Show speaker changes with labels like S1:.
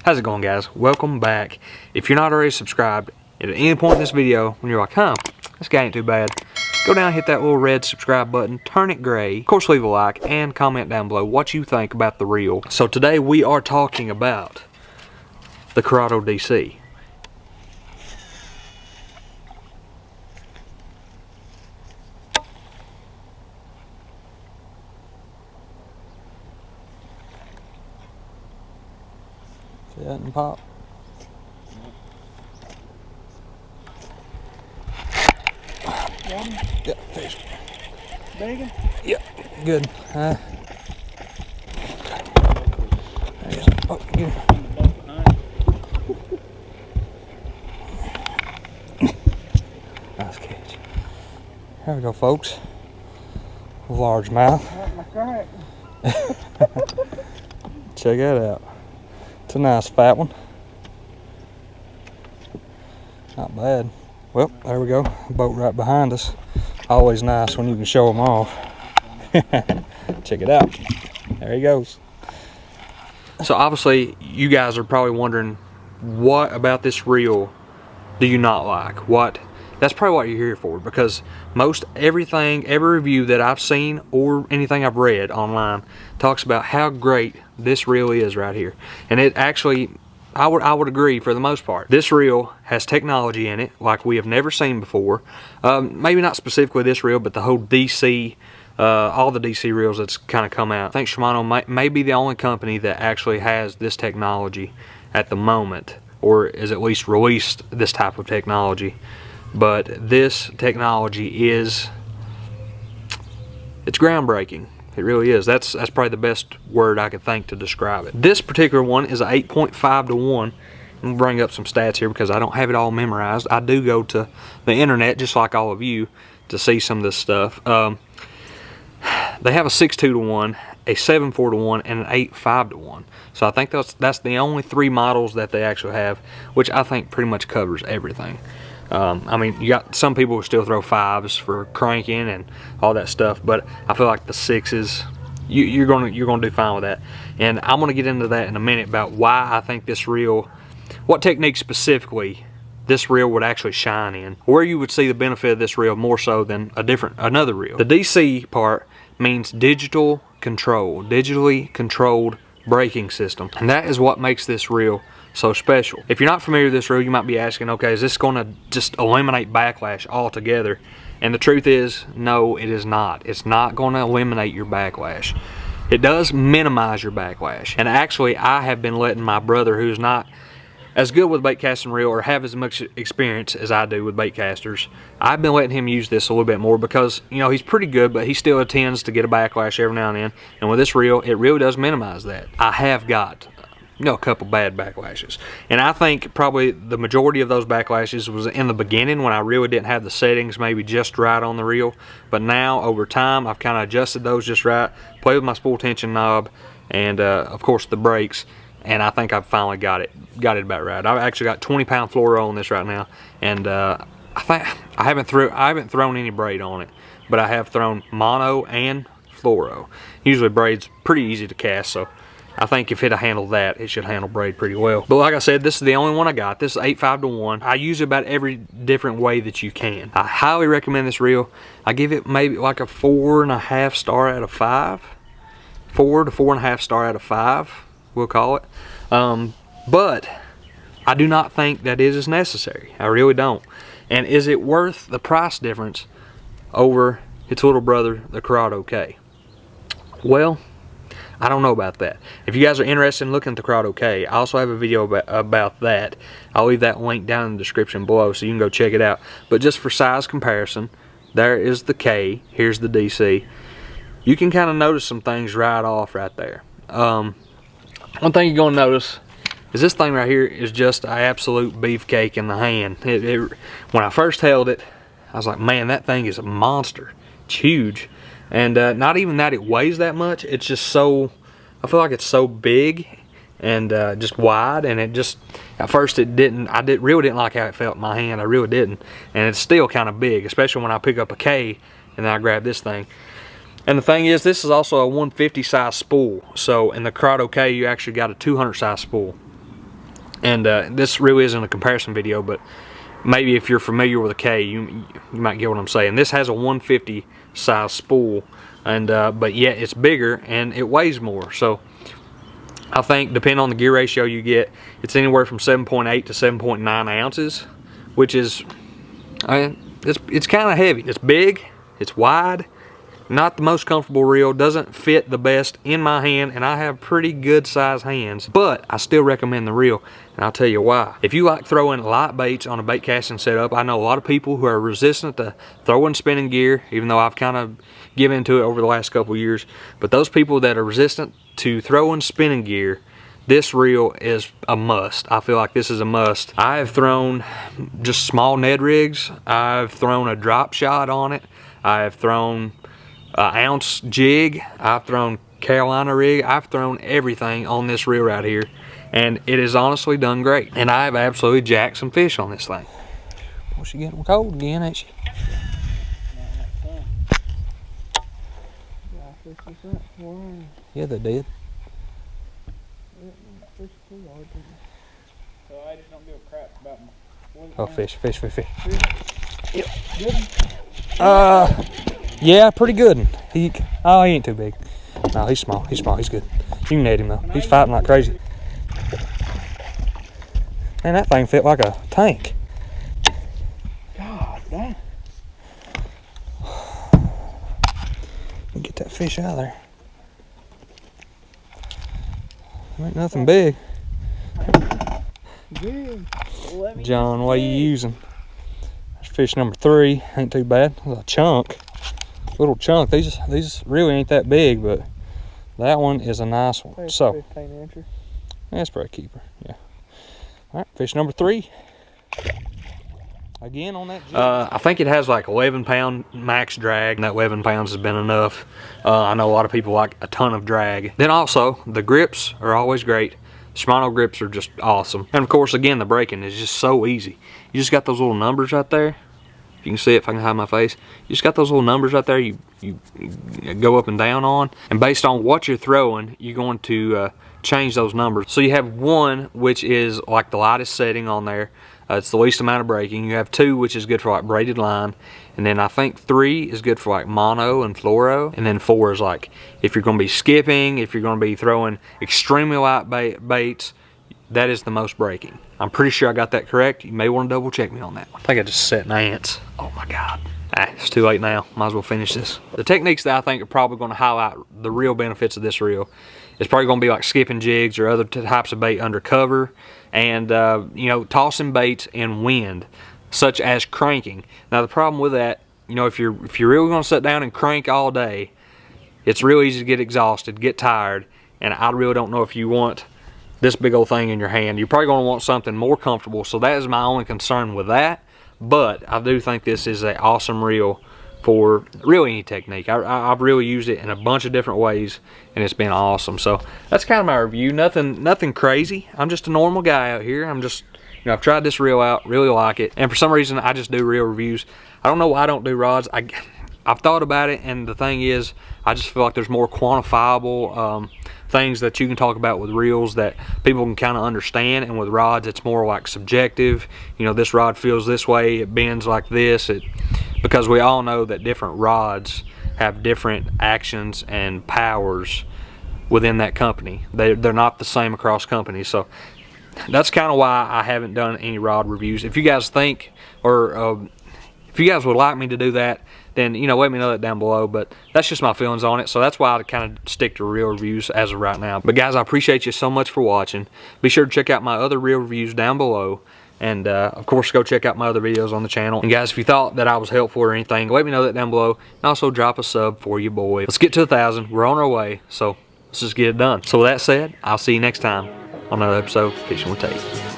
S1: How's it going, guys? Welcome back. If you're not already subscribed, at any point in this video when you're like, this guy ain't too bad, go down and hit that little red subscribe button, turn it gray, of course leave a like, and comment down below what you think about the reel. So today we are talking about the Curado DC. See that and pop? Yep, fish.
S2: Bacon?
S1: Yep, good. There he is. Oh, get him. Nice catch. There we go, folks. Largemouth. Check that out. It's a nice fat one. Not bad. Well, there we go. Boat right behind us. Always nice when you can show them off. Check it out. There he goes. So obviously, you guys are probably wondering, what about this reel do you not like? That's probably what you're here for, because every review that I've seen or anything I've read online talks about how great this reel is right here. And it actually, I would agree for the most part. This reel has technology in it like we have never seen before. Maybe not specifically this reel, but the whole DC, all the DC reels that's kind of come out. I think Shimano may be the only company that actually has this technology at the moment, or is at least released this type of technology. But this technology it's groundbreaking. It really is. That's probably the best word I could think to describe it. This particular one is a 8.5 to 1. I'm gonna bring up some stats here because I don't have it all memorized. I do go to the internet, just like all of you, to see some of this stuff. They have a 6.2 to 1, a 7.4 to 1, and an 8.5 to 1. So I think that's the only three models that they actually have, which I think pretty much covers everything. I mean, you got some people who still throw 5s for cranking and all that stuff, but I feel like the 6s, you're gonna do fine with that. And I'm gonna get into that in a minute about why I think this reel, what technique specifically this reel would actually shine in, where you would see the benefit of this reel more so than another reel. The DC part means digital control, digitally controlled braking system, and that is what makes this reel so special. If you're not familiar with this reel, you might be asking, okay, is this going to just eliminate backlash altogether? And the truth is, no, it is not. It's not going to eliminate your backlash. It does minimize your backlash. And actually, I have been letting my brother, who's not as good with bait casting reel or have as much experience as I do with bait casters, I've been letting him use this a little bit more because, you know, he's pretty good, but he still tends to get a backlash every now and then. And with this reel, it really does minimize that. I have got a couple bad backlashes, and I think probably the majority of those backlashes was in the beginning when I really didn't have the settings maybe just right on the reel. But now over time I've kind of adjusted those just right, played with my spool tension knob, and of course the brakes, and I think I've finally got it about right. I've actually got 20-pound fluoro on this right now, and I think I haven't thrown any braid on it, but I have thrown mono and fluoro. Usually braid's pretty easy to cast, so I think if it'll handle that, it should handle braid pretty well. But like I said, this is the only one I got. This is 8.5 to 1. I use it about every different way that you can. I highly recommend this reel. I give it maybe like a 4.5 star out of 5. 4 to 4.5 star out of 5, we'll call it. But I do not think that is necessary. I really don't. And is it worth the price difference over its little brother, the Curado K? Well, I don't know about that. If you guys are interested in looking at the Curado K, I also have a video about that. I'll leave that link down in the description below so you can go check it out. But just for size comparison, there is the K, here's the DC. You can kind of notice some things right off right there. One thing you're going to notice is this thing right here is just an absolute beefcake in the hand. When I first held it, I was like, man, that thing is a monster. It's huge. And not even that it weighs that much, it's just so, I feel like it's so big and just wide, and it just, at first it didn't, really didn't like how it felt in my hand. I really didn't. And it's still kind of big, especially when I pick up a K and then I grab this thing. And the thing is, this is also a 150 size spool. So in the Curado K, you actually got a 200 size spool. And this really isn't a comparison video, but maybe if you're familiar with a K, you might get what I'm saying. This has a 150 size spool, and but yet it's bigger and it weighs more. So I think depending on the gear ratio you get, it's anywhere from 7.8 to 7.9 ounces, which is, it's kind of heavy. It's big, it's wide, not the most comfortable reel, doesn't fit the best in my hand, and I have pretty good sized hands, but I still recommend the reel, and I'll tell you why. If you like throwing light baits on a bait casting setup, I know a lot of people who are resistant to throwing spinning gear, even though I've kind of given to it over the last couple years, but those people that are resistant to throwing spinning gear, this reel is a must. I feel like this is a must. I have thrown just small Ned rigs, I've thrown a drop shot on it, I have thrown ounce jig, I've thrown Carolina rig, I've thrown everything on this reel right here, and it has honestly done great. And I have absolutely jacked some fish on this thing. Well, she getting cold again, ain't she? Yeah, they did. Oh, fish. Yep. Yeah, pretty good. He ain't too big. No, he's small. He's good. You can net him though. He's fighting like crazy. Man, that thing fit like a tank. God damn. Get that fish out of there. Ain't nothing big. John, what are you using? That's fish number 3. Ain't too bad. A chunk. Little chunk. These really ain't that big, but that one is a nice one. So 15 incher. That's probably a keeper. Yeah. All right, fish number 3. Again on that jig. I think it has like 11-pound max drag, and that 11 pounds has been enough. I know a lot of people like a ton of drag. Then also, the grips are always great. Shimano grips are just awesome. And of course, again, the braking is just so easy. You just got those little numbers right there. You can see it if I can hide my face. You just got those little numbers right there you go up and down on. And based on what you're throwing, you're going to change those numbers. So you have 1, which is like the lightest setting on there. It's the least amount of braking. You have 2, which is good for like braided line. And then I think 3 is good for like mono and fluoro. And then 4 is like if you're going to be skipping, if you're going to be throwing extremely light baits, that is the most braking. I'm pretty sure I got that correct. You may want to double check me on that. I think I just set an ants. Oh my God. It's too late now. Might as well finish this. The techniques that I think are probably going to highlight the real benefits of this reel is probably going to be like skipping jigs or other types of bait under cover, and you know, tossing baits in wind, such as cranking. Now the problem with that, you know, if you're really going to sit down and crank all day, it's real easy to get exhausted, get tired, and I really don't know if you want this big old thing in your hand. You're probably going to want something more comfortable, so that is my only concern with that. But I do think this is an awesome reel for really any technique. I've really used it in a bunch of different ways, and it's been awesome. So that's kind of my review. Nothing crazy. I'm just a normal guy out here. I'm just, you know, I've tried this reel out, really like it, and for some reason I just do reel reviews. I don't know why I don't do rods. I've thought about it, and the thing is, I just feel like there's more quantifiable things that you can talk about with reels that people can kind of understand, and with rods it's more like subjective. You know, this rod feels this way, it bends like this, because we all know that different rods have different actions and powers within that company. They're not the same across companies. So that's kind of why I haven't done any rod reviews. If you guys think, or if you guys would like me to do that, then, you know, let me know that down below. But that's just my feelings on it, so that's why I kind of stick to reel reviews as of right now. But guys, I appreciate you so much for watching. Be sure to check out my other reel reviews down below, and of course go check out my other videos on the channel. And guys, if you thought that I was helpful or anything, let me know that down below, and also drop a sub for you boy. Let's get to 1,000. We're on our way, so let's just get it done. So with that said, I'll see you next time on another episode of Fishing with Tate.